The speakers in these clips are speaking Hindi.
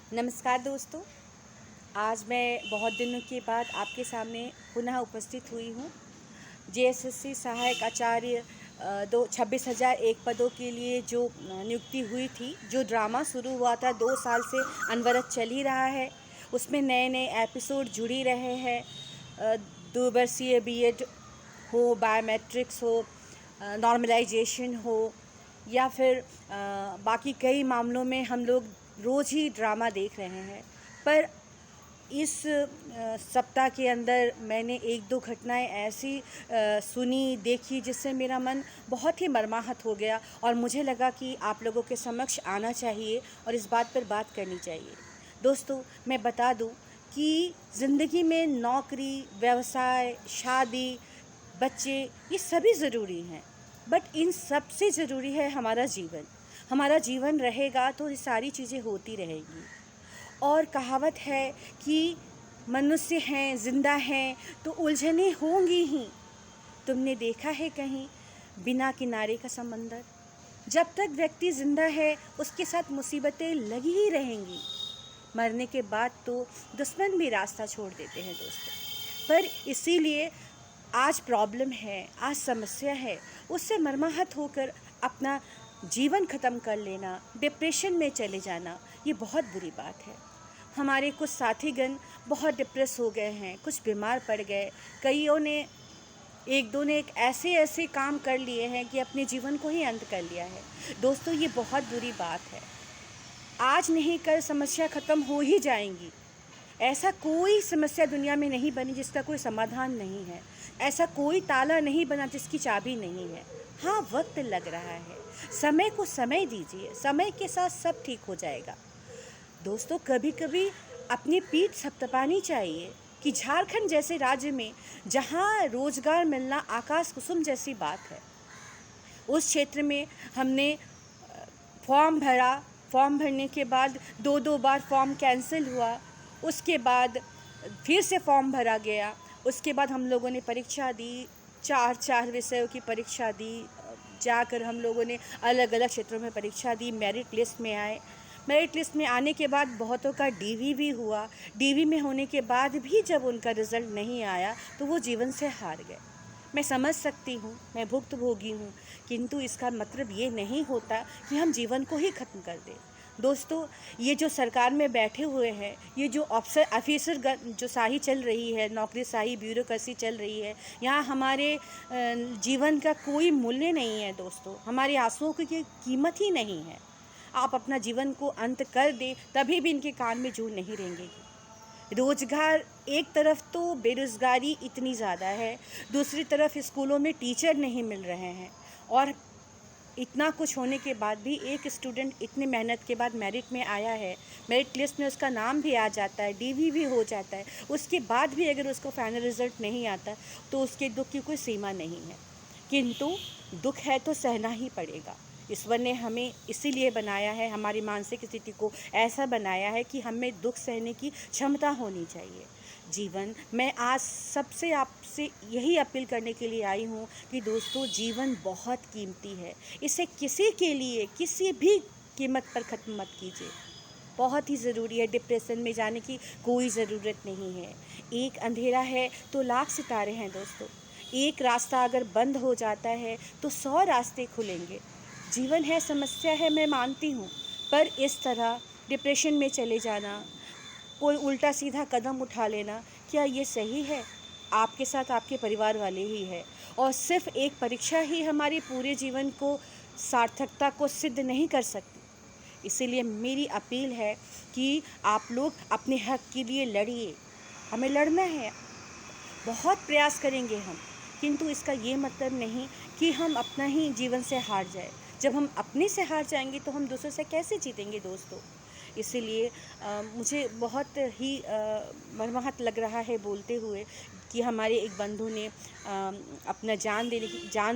नमस्कार दोस्तों। आज मैं बहुत दिनों के बाद आपके सामने पुनः उपस्थित हुई हूँ। जेएसएससी सहायक आचार्य 26,001 पदों के लिए जो नियुक्ति हुई थी, जो ड्रामा शुरू हुआ था 2 साल से अनवरत चल ही रहा है। उसमें नए नए एपिसोड जुड़ ही रहे हैं। 2 वर्षीय बीएड हो, बायोमेट्रिक्स हो, नॉर्मलाइजेशन हो या फिर बाकी कई मामलों में हम लोग रोज़ ही ड्रामा देख रहे हैं। पर इस सप्ताह के अंदर मैंने 1-2 घटनाएं ऐसी सुनी, देखी जिससे मेरा मन बहुत ही मर्माहत हो गया और मुझे लगा कि आप लोगों के समक्ष आना चाहिए और इस बात पर बात करनी चाहिए। दोस्तों, मैं बता दूं कि ज़िंदगी में नौकरी, व्यवसाय, शादी, बच्चे ये सभी ज़रूरी हैं, बट इन सबसे ज़रूरी है हमारा जीवन। हमारा जीवन रहेगा तो ये सारी चीज़ें होती रहेंगी। और कहावत है कि मनुष्य हैं, ज़िंदा हैं तो उलझनें होंगी ही। तुमने देखा है कहीं बिना किनारे का समंदर? जब तक व्यक्ति ज़िंदा है उसके साथ मुसीबतें लगी ही रहेंगी। मरने के बाद तो दुश्मन भी रास्ता छोड़ देते हैं दोस्तों। पर इसीलिए आज प्रॉब्लम है, आज समस्या है, उससे मर्माहत होकर अपना जीवन ख़त्म कर लेना, डिप्रेशन में चले जाना, ये बहुत बुरी बात है। हमारे कुछ साथीगण बहुत डिप्रेस हो गए हैं, कुछ बीमार पड़ गए, कईयों ने एक दो ने ऐसे काम कर लिए हैं कि अपने जीवन को ही अंत कर लिया है। दोस्तों, ये बहुत बुरी बात है। आज नहीं कल समस्या ख़त्म हो ही जाएंगी। ऐसा कोई समस्या दुनिया में नहीं बनी जिसका कोई समाधान नहीं है। ऐसा कोई ताला नहीं बना जिसकी चाबी नहीं है। हाँ, वक्त लग रहा है, समय को समय दीजिए, समय के साथ सब ठीक हो जाएगा। दोस्तों, कभी कभी अपनी पीठ थपथपानी चाहिए कि झारखंड जैसे राज्य में जहाँ रोजगार मिलना आकाश कुसुम जैसी बात है, उस क्षेत्र में हमने फॉर्म भरा। फॉर्म भरने के बाद 2-2 बार फॉर्म कैंसिल हुआ। उसके बाद फिर से फॉर्म भरा गया। उसके बाद हम लोगों ने परीक्षा दी, 4-4 विषयों की परीक्षा दी। जाकर हम लोगों ने अलग अलग क्षेत्रों में परीक्षा दी, मेरिट लिस्ट में आए। मेरिट लिस्ट में आने के बाद बहुतों का डीवी भी हुआ। डीवी में होने के बाद भी जब उनका रिज़ल्ट नहीं आया तो वो जीवन से हार गए। मैं समझ सकती हूँ, मैं भुक्तभोगी हूँ, किंतु इसका मतलब ये नहीं होता कि हम जीवन को ही ख़त्म कर दें। दोस्तों, ये जो सरकार में बैठे हुए हैं, ये जो ऑफिसर जो शाही चल रही है, नौकरीशाही, ब्यूरोक्रेसी चल रही है, यहाँ हमारे जीवन का कोई मूल्य नहीं है दोस्तों। हमारे आंसुओं की कीमत ही नहीं है। आप अपना जीवन को अंत कर दें तभी भी इनके कान में जूं नहीं रेंगेगी। रोजगार, एक तरफ तो बेरोज़गारी इतनी ज़्यादा है, दूसरी तरफ स्कूलों में टीचर नहीं मिल रहे हैं, और इतना कुछ होने के बाद भी एक स्टूडेंट इतनी मेहनत के बाद मेरिट में आया है, मेरिट लिस्ट में उसका नाम भी आ जाता है, डीवी भी हो जाता है, उसके बाद भी अगर उसको फाइनल रिज़ल्ट नहीं आता तो उसके दुख की कोई सीमा नहीं है। किंतु दुख है तो सहना ही पड़ेगा। ईश्वर ने हमें इसीलिए बनाया है, हमारी मानसिक स्थिति को ऐसा बनाया है कि हमें दुख सहने की क्षमता होनी चाहिए। जीवन, मैं आज सबसे आपसे यही अपील करने के लिए आई हूँ कि दोस्तों, जीवन बहुत कीमती है। इसे किसी के लिए किसी भी कीमत पर ख़त्म मत कीजिए। बहुत ही ज़रूरी है। डिप्रेशन में जाने की कोई ज़रूरत नहीं है। एक अंधेरा है तो लाख सितारे हैं दोस्तों। एक रास्ता अगर बंद हो जाता है तो 100 रास्ते खुलेंगे। जीवन है, समस्या है, मैं मानती हूँ, पर इस तरह डिप्रेशन में चले जाना, कोई उल्टा सीधा कदम उठा लेना, क्या ये सही है? आपके साथ आपके परिवार वाले ही है, और सिर्फ एक परीक्षा ही हमारे पूरे जीवन को सार्थकता को सिद्ध नहीं कर सकती। इसीलिए मेरी अपील है कि आप लोग अपने हक के लिए लड़िए। हमें लड़ना है, बहुत प्रयास करेंगे हम, किंतु इसका ये मतलब नहीं कि हम अपना ही जीवन से हार जाए। जब हम अपने से हार जाएंगे तो हम दूसरों से कैसे जीतेंगे दोस्तों। इसीलिए मुझे बहुत ही मर्माहत लग रहा है बोलते हुए कि हमारे एक बंधु ने अपना जान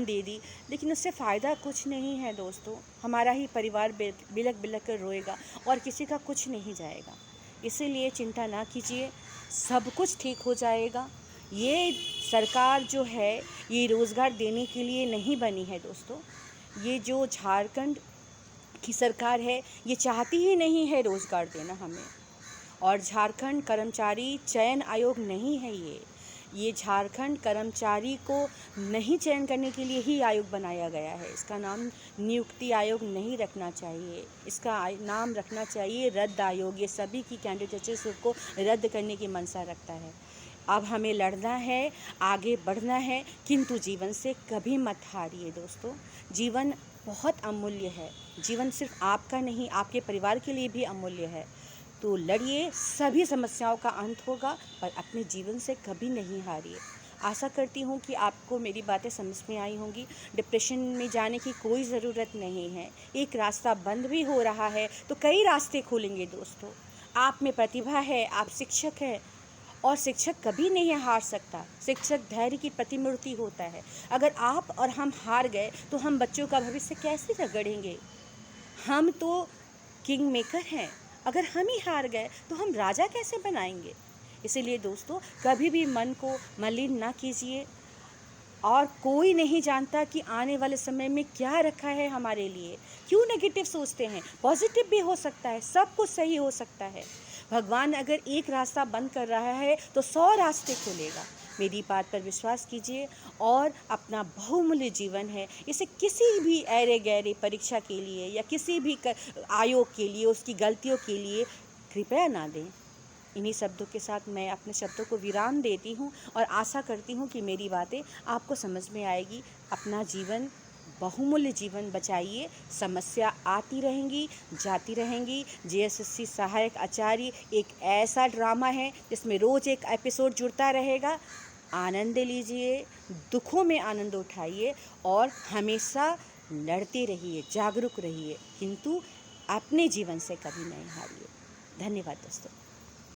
दे दी, लेकिन उससे फ़ायदा कुछ नहीं है दोस्तों। हमारा ही परिवार बिलक बिलक कर रोएगा और किसी का कुछ नहीं जाएगा। इसीलिए चिंता ना कीजिए, सब कुछ ठीक हो जाएगा। ये सरकार जो है, ये रोज़गार देने के लिए नहीं बनी है दोस्तों। ये जो झारखंड की सरकार है, ये चाहती ही नहीं है रोज़गार देना हमें। और झारखंड कर्मचारी चयन आयोग नहीं है ये झारखंड कर्मचारी को नहीं चयन करने के लिए ही आयोग बनाया गया है। इसका नाम नियुक्ति आयोग नहीं रखना चाहिए, इसका नाम रखना चाहिए रद्द आयोग। ये सभी की कैंडिडेटस को रद्द करने की मंशा रखता है। अब हमें लड़ना है, आगे बढ़ना है, किंतु जीवन से कभी मत हारिए दोस्तों। जीवन बहुत अमूल्य है, जीवन सिर्फ आपका नहीं, आपके परिवार के लिए भी अमूल्य है। तो लड़िए, सभी समस्याओं का अंत होगा, पर अपने जीवन से कभी नहीं हारिए। आशा करती हूँ कि आपको मेरी बातें समझ में आई होंगी। डिप्रेशन में जाने की कोई ज़रूरत नहीं है। एक रास्ता बंद भी हो रहा है तो कई रास्ते खुलेंगे दोस्तों। आप में प्रतिभा है, आप शिक्षक हैं, और शिक्षक कभी नहीं हार सकता। शिक्षक धैर्य की प्रतिमूर्ति होता है। अगर आप और हम हार गए तो हम बच्चों का भविष्य कैसे रगड़ेंगे? हम तो किंग मेकर हैं, अगर हम ही हार गए तो हम राजा कैसे बनाएंगे? इसीलिए दोस्तों, कभी भी मन को मलिन ना कीजिए। और कोई नहीं जानता कि आने वाले समय में क्या रखा है हमारे लिए। क्यों नेगेटिव सोचते हैं? पॉजिटिव भी हो सकता है, सब कुछ सही हो सकता है। भगवान अगर एक रास्ता बंद कर रहा है तो 100 रास्ते खोलेगा। मेरी बात पर विश्वास कीजिए और अपना बहुमूल्य जीवन है, इसे किसी भी ऐरे गैरे परीक्षा के लिए या किसी भी आयोग के लिए, उसकी गलतियों के लिए कृपया ना दें। इन्हीं शब्दों के साथ मैं अपने शब्दों को विराम देती हूँ और आशा करती हूँ कि मेरी बातें आपको समझ में आएगी। अपना जीवन, बहुमूल्य जीवन बचाइए। समस्या आती रहेंगी, जाती रहेंगी। जेएसएससी सहायक आचार्य एक ऐसा ड्रामा है जिसमें रोज़ एक एपिसोड जुड़ता रहेगा। आनंद लीजिए, दुखों में आनंद उठाइए और हमेशा लड़ते रहिए, जागरूक रहिए, किंतु अपने जीवन से कभी नहीं हारिए। धन्यवाद दोस्तों।